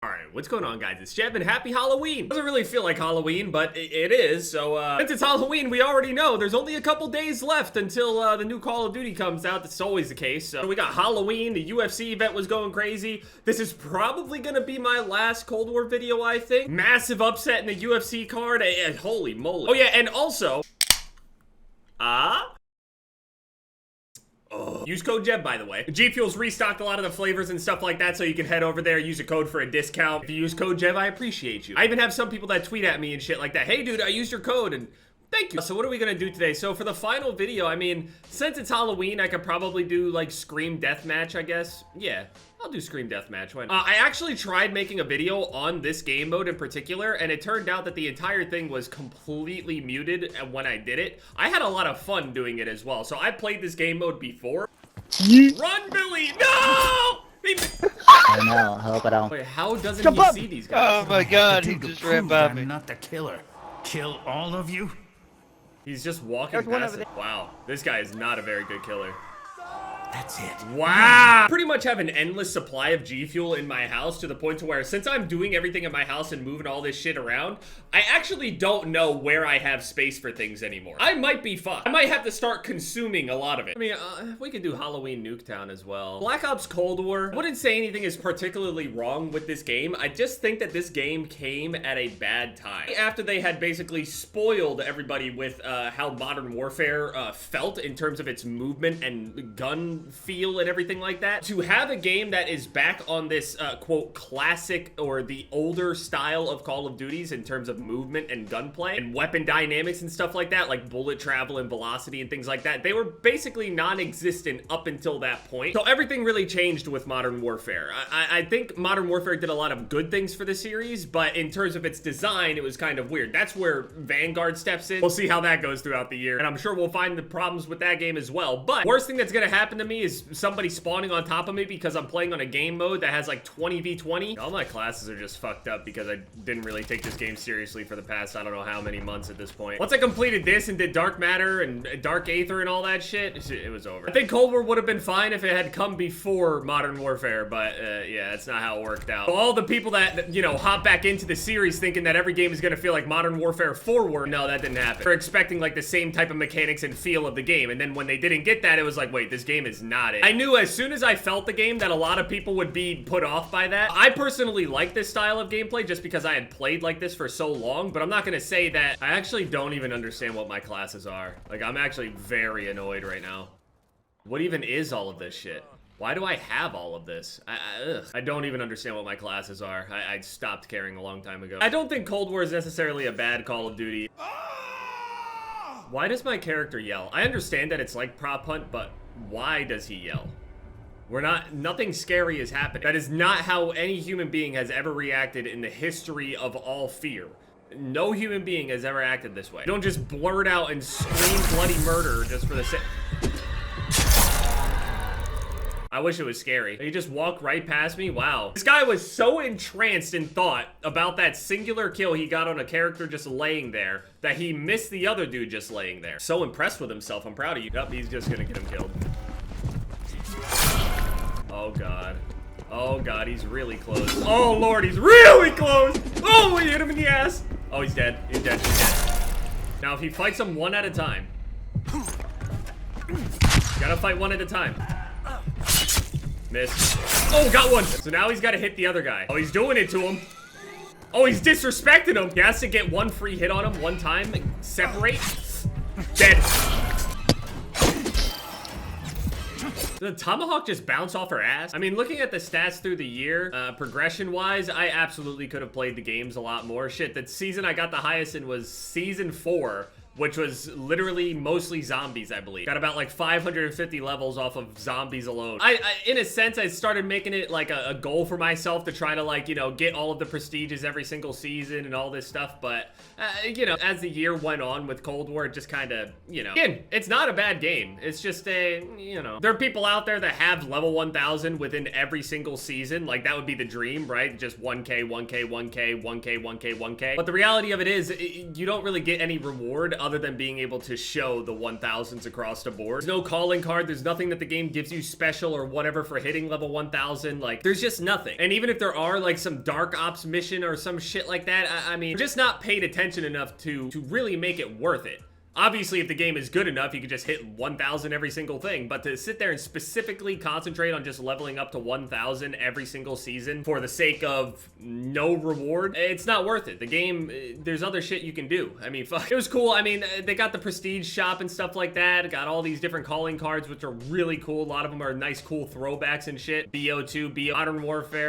Alright, what's going on, guys? It's Jeff, and happy Halloween! Doesn't really feel like Halloween, but it is, so, since it's Halloween, we already know there's only a couple days left until, the new Call of Duty comes out. That's always the case. So we got Halloween, the UFC event was going crazy. This is probably gonna be my last Cold War video, I think. Massive upset in the UFC card, and holy moly. Oh yeah, and also... Use code JEB, by the way. GFUEL's restocked a lot of the flavors and stuff like that, so you can head over there, use a code for a discount. If you use code JEB, I appreciate you. I even have some people that tweet at me and shit like that. Hey, dude, I used your code, and thank you. So what are we gonna do today? So for the final video, I mean, since it's Halloween, I could probably do, like, Scream Deathmatch, I guess. Yeah, I'll do Scream Deathmatch. Why not? I actually tried making a video on this game mode in particular, and it turned out that the entire thing was completely muted when I did it. I had a lot of fun doing it as well. So I played this game mode before. Run, Billy! No! I know, help it out. Wait, how doesn't he see these guys? Oh my god, he just ran by me. I'm not the killer. Kill all of you? He's just walking past it. Wow, this guy is not a very good killer. That's it. Wow! Pretty much have an endless supply of G Fuel in my house to the point to where since I'm doing everything in my house and moving all this shit around, I actually don't know where I have space for things anymore. I might be fucked. I might have to start consuming a lot of it. I mean, we could do Halloween Nuketown as well. Black Ops Cold War. I wouldn't say anything is particularly wrong with this game. I just think that this game came at a bad time. After they had basically spoiled everybody with how Modern Warfare felt in terms of its movement and gun feel and everything like that, to have a game that is back on this quote classic or the older style of Call of Duties in terms of movement and gunplay and weapon dynamics and stuff like that, like bullet travel and velocity and things like that, they were basically non-existent up until that point. So everything really changed with Modern Warfare. I think Modern Warfare did a lot of good things for the series, but in terms of its design, it was kind of weird. That's where Vanguard steps in. We'll see how that goes throughout the year, and I'm sure we'll find the problems with that game as well. But worst thing that's gonna happen to me is somebody spawning on top of me because I'm playing on a game mode that has like 20v20. All my classes are just fucked up because I didn't really take this game seriously for the past I don't know how many months at this point. Once I completed this and did Dark Matter and Dark Aether and all that shit, it was over. I think Cold War would have been fine if it had come before Modern Warfare, but yeah, that's not how it worked out. So all the people that, you know, hop back into the series thinking that every game is gonna feel like Modern Warfare 4, no, that didn't happen. They're expecting like the same type of mechanics and feel of the game, and then when they didn't get that, it was like, wait, this game is not it. I knew as soon as I felt the game that a lot of people would be put off by that. I personally like this style of gameplay just because I had played like this for so long, but I'm not gonna say that. I actually don't even understand what my classes are. Like, I'm actually very annoyed right now. What even is all of this shit? Why do I have all of this? I don't even understand what my classes are. I stopped caring a long time ago. I don't think Cold War is necessarily a bad Call of Duty. Why does my character yell? I understand that it's like prop hunt, but why does he yell? Nothing scary has happened. That is not how any human being has ever reacted in the history of all fear. No human being has ever acted this way. You don't just blurt out and scream bloody murder just for the sake. I wish it was scary. He just walked right past me. Wow. This guy was so entranced in thought about that singular kill he got on a character just laying there that he missed the other dude just laying there. So impressed with himself. I'm proud of you. Yup, he's just gonna get him killed. Oh god. Oh god, he's really close. Oh lord, he's really close! Oh, he hit him in the ass! Oh, he's dead. He's dead. He's dead. Now, if he fights him one at a time. Gotta fight one at a time. Missed. Oh, got one! So now he's gotta hit the other guy. Oh, he's doing it to him. Oh, he's disrespecting him. He has to get one free hit on him one time. Separate. Dead. Did the Tomahawk just bounce off her ass? I mean, looking at the stats through the year, progression-wise, I absolutely could have played the games a lot more. Shit, that season I got the highest in was Season 4, which was literally mostly zombies, I believe. Got about like 550 levels off of zombies alone. In a sense, I started making it like a goal for myself to try to, like, you know, get all of the prestiges every single season and all this stuff, but, you know, as the year went on with Cold War, it just kind of, you know. Again, it's not a bad game. It's just a, you know, there are people out there that have level 1000 within every single season. Like, that would be the dream, right? Just 1K, 1K, 1K, 1K, 1K, 1K. But the reality of it is, you don't really get any reward other than being able to show the 1000s across the board. There's no calling card. There's nothing that the game gives you special or whatever for hitting level 1000. Like, there's just nothing. And even if there are like some dark ops mission or some shit like that, I mean, just not paid attention enough to really make it worth it. Obviously, if the game is good enough, you could just hit 1000 every single thing, but to sit there and specifically concentrate on just leveling up to 1000 every single season for the sake of no reward, it's not worth it. The game, there's other shit you can do. I mean, fuck. It was cool. I mean, they got the prestige shop and stuff like that. It got all these different calling cards, which are really cool. A lot of them are nice, cool throwbacks and shit. BO2,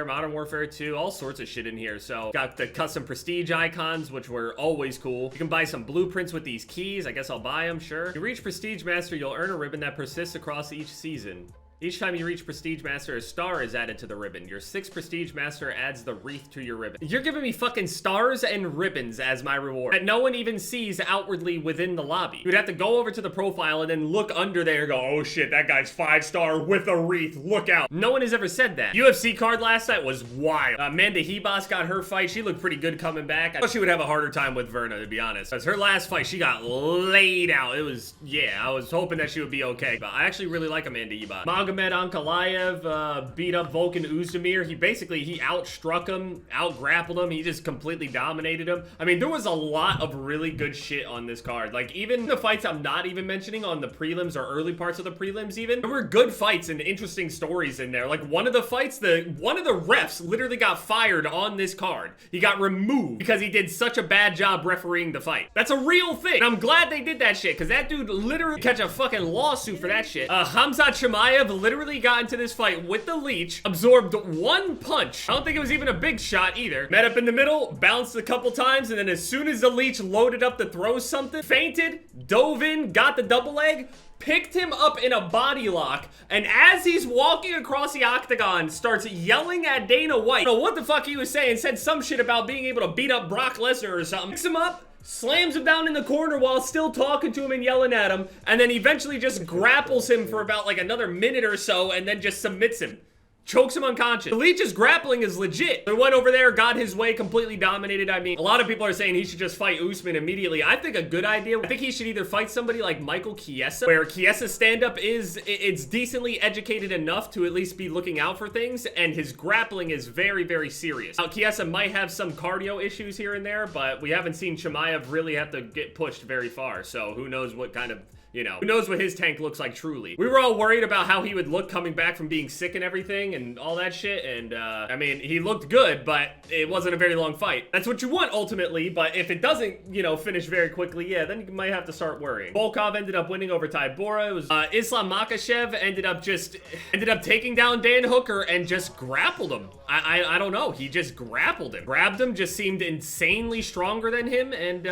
Modern Warfare 2, all sorts of shit in here. So, got the custom prestige icons, which were always cool. You can buy some blueprints with these keys. I guess I'll buy them, sure. You reach Prestige Master, you'll earn a ribbon that persists across each season. Each time you reach Prestige Master, a star is added to the ribbon. Your 6th Prestige Master adds the wreath to your ribbon. You're giving me fucking stars and ribbons as my reward that no one even sees outwardly within the lobby. You'd have to go over to the profile and then look under there and go, oh shit, that guy's 5-star with a wreath, look out. No one has ever said that. UFC card last night was wild. Amanda Hebos got her fight. She looked pretty good coming back. I thought she would have a harder time with Verna, to be honest. Because her last fight, she got laid out. It was, yeah, I was hoping that she would be okay. But I actually really like Amanda Hebos. Magomed Ankalaev beat up Volkan Oezdemir. He outstruck him, out-grappled him. He just completely dominated him. I mean, there was a lot of really good shit on this card. Like, even the fights I'm not even mentioning on the prelims or early parts of the prelims even, there were good fights and interesting stories in there. Like, one of the fights, one of the refs literally got fired on this card. He got removed because he did such a bad job refereeing the fight. That's a real thing. And I'm glad they did that shit, because that dude literally catch a fucking lawsuit for that shit. Khamzat Chimaev literally got into this fight with the leech, absorbed one punch. I don't think it was even a big shot either. Met up in the middle, bounced a couple times, and then as soon as the leech loaded up to throw something, fainted, dove in, got the double leg, picked him up in a body lock, and as he's walking across the octagon, starts yelling at Dana White. I don't know what the fuck he was saying, said some shit about being able to beat up Brock Lesnar or something. Picks him up, slams him down in the corner while still talking to him and yelling at him, and then eventually just grapples him for about like another minute or so, and then just submits him. Chokes him unconscious. The Leech's grappling is legit. They went over there, got his way, completely dominated. I mean, a lot of people are saying he should just fight Usman immediately. I think a good idea. I think he should either fight somebody like Michael Chiesa, where Chiesa's stand-up it's decently educated enough to at least be looking out for things, and his grappling is very, very serious. Now, Chiesa might have some cardio issues here and there, but we haven't seen Chimaev really have to get pushed very far, so who knows what kind of, you know, who knows what his tank looks like truly. We were all worried about how he would look coming back from being sick and everything and all that shit, and I mean, he looked good, but it wasn't a very long fight. That's what you want ultimately, but if it doesn't, you know, finish very quickly, yeah, then you might have to start worrying. Volkov ended up winning over Tybura. It was Islam Makhachev ended up taking down Dan Hooker and just grappled him. I don't know, he just grappled him. Grabbed him, just seemed insanely stronger than him, and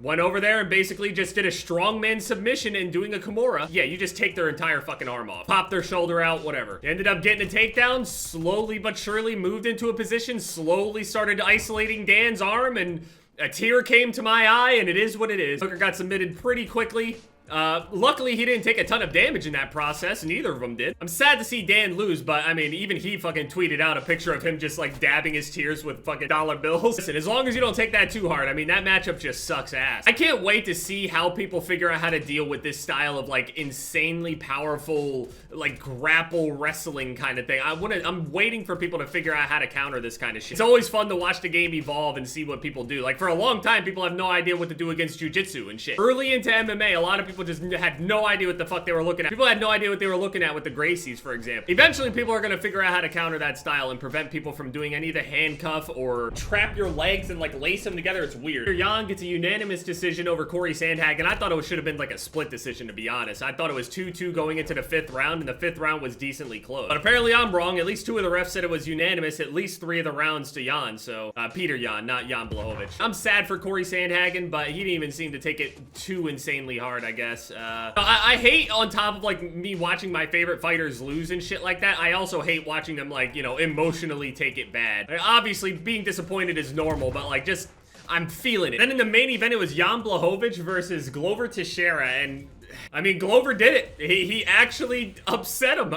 went over there and basically just did a strongman submission and doing a Kimura. Yeah, you just take their entire fucking arm off. Pop their shoulder out, whatever. Ended up getting a takedown, slowly but surely moved into a position, slowly started isolating Dan's arm, and a tear came to my eye, and it is what it is. Hooker got submitted pretty quickly. Luckily he didn't take a ton of damage in that process, and neither of them did. I'm sad to see Dan lose, but I mean, even he fucking tweeted out a picture of him just like dabbing his tears with fucking dollar bills. Listen, as long as you don't take that too hard, I mean, that matchup just sucks ass. I can't wait to see how people figure out how to deal with this style of like insanely powerful, like grapple wrestling kind of thing. I'm waiting for people to figure out how to counter this kind of shit. It's always fun to watch the game evolve and see what people do. Like for a long time, people have no idea what to do against jiu-jitsu and shit. Early into MMA, a lot of people just had no idea what the fuck they were looking at. People had no idea what they were looking at with the Gracies, for example. Eventually, people are gonna figure out how to counter that style and prevent people from doing any of the handcuff or trap your legs and like lace them together. It's weird. Jan gets a unanimous decision over Corey Sandhagen. I thought it should have been like a split decision, to be honest. I thought it was 2-2 going into the 5th round, and the 5th round was decently close. But apparently I'm wrong. At least 2 of the refs said it was unanimous, at least 3 of the rounds to Jan. So, Peter Jan, not Jan Blachowicz. I'm sad for Corey Sandhagen, but he didn't even seem to take it too insanely hard, I guess. I hate, on top of like me watching my favorite fighters lose and shit like that, I also hate watching them like, you know, emotionally take it bad. Like, obviously being disappointed is normal, but like just, I'm feeling it. Then in the main event, it was Jan Blachowicz versus Glover Teixeira, and I mean, Glover did it. He actually upset him.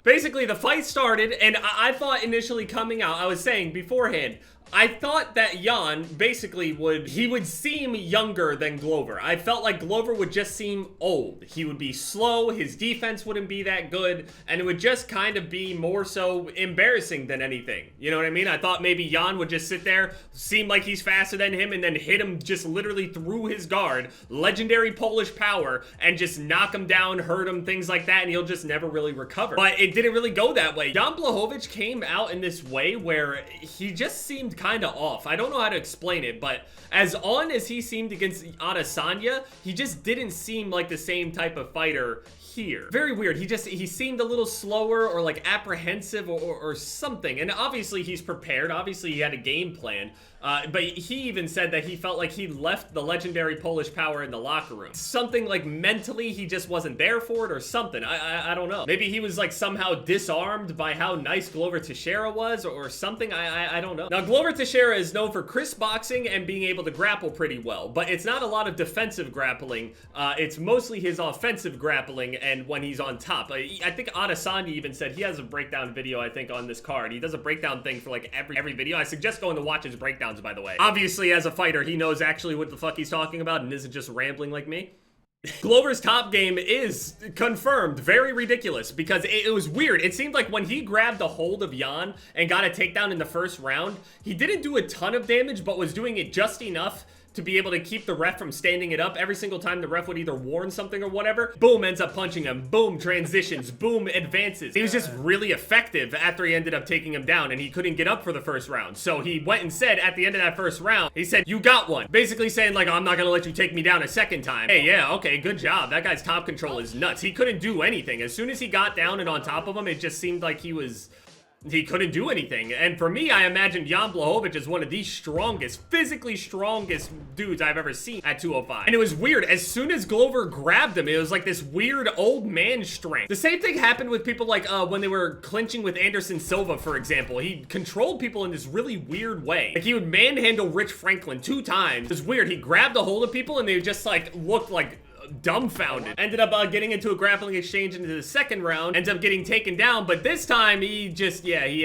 Basically, the fight started, and I thought initially coming out, I was saying beforehand, I thought that Jan basically would seem younger than Glover. I felt like Glover would just seem old. He would be slow, his defense wouldn't be that good, and it would just kind of be more so embarrassing than anything. You know what I mean? I thought maybe Jan would just sit there, seem like he's faster than him, and then hit him just literally through his guard, legendary Polish power, and just knock him down, hurt him, things like that, and he'll just never really recover. But it didn't really go that way. Jan Blachowicz came out in this way where he just seemed kind of off. I don't know how to explain it, but as on as he seemed against Adesanya, he just didn't seem like the same type of fighter here. Very weird. He seemed a little slower or like apprehensive or something. And obviously he's prepared. Obviously he had a game plan. But he even said that he felt like he left the legendary Polish power in the locker room. Something like mentally he just wasn't there for it or something. I don't know. Maybe he was like somehow disarmed by how nice Glover Teixeira was or something. I don't know. Now Glover Teixeira is known for crisp boxing and being able to grapple pretty well, but it's not a lot of defensive grappling. It's mostly his offensive grappling and when he's on top. I think Adesanya even said he has a breakdown video, I think, on this card. He does a breakdown thing for like every video. I suggest going to watch his breakdowns, by the way. Obviously, as a fighter, he knows actually what the fuck he's talking about and isn't just rambling like me. Glover's top game is confirmed very ridiculous because it was weird. It seemed like when he grabbed a hold of Jan and got a takedown in the first round, he didn't do a ton of damage, but was doing it just enough to be able to keep the ref from standing it up. Every single time the ref would either warn something or whatever, boom, ends up punching him, boom, transitions, boom, advances. He was just really effective after he ended up taking him down, and he couldn't get up for the first round. So he went and said at the end of that first round, he said, "You got one." Basically saying like, "I'm not gonna let you take me down a second time." Hey, yeah, okay, good job. That guy's top control is nuts. He couldn't do anything. As soon as he got down and on top of him, it just seemed like he couldn't do anything. And for me, I imagine Jan Blachowicz is one of the strongest, physically strongest dudes I've ever seen at 205. And it was weird. As soon as Glover grabbed him, it was like this weird old man strength. The same thing happened with people like when they were clinching with Anderson Silva, for example. He controlled people in this really weird way. Like he would manhandle Rich Franklin 2 times. It was weird. He grabbed a hold of people and they just like looked like dumbfounded. Ended up getting into a grappling exchange into the second round, ends up getting taken down, but this time he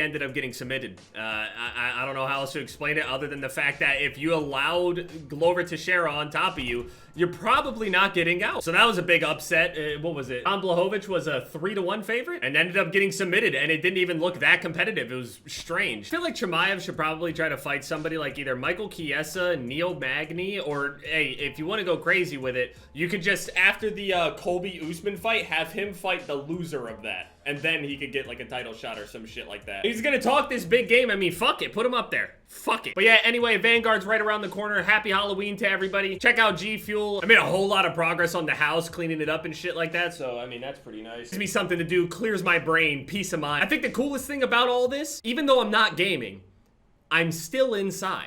ended up getting submitted. I don't know how else to explain it other than the fact that if you allowed Glover Teixeira on top of you, you're probably not getting out. So that was a big upset. What was it? Jan Blachowicz was a 3-1 favorite and ended up getting submitted, and it didn't even look that competitive. It was strange. I feel like Chimaev should probably try to fight somebody like either Michael Chiesa, Neil Magny, or hey, if you want to go crazy with it, you could just, after the Colby Usman fight, have him fight the loser of that. And then he could get like a title shot or some shit like that. He's gonna talk this big game. I mean, fuck it. Put him up there. Fuck it. But yeah, anyway, Vanguard's right around the corner. Happy Halloween to everybody. Check out GFUEL. I made a whole lot of progress on the house, cleaning it up and shit like that. So, I mean, that's pretty nice. Gives me something to do, clears my brain, peace of mind. I think the coolest thing about all this, even though I'm not gaming, I'm still inside.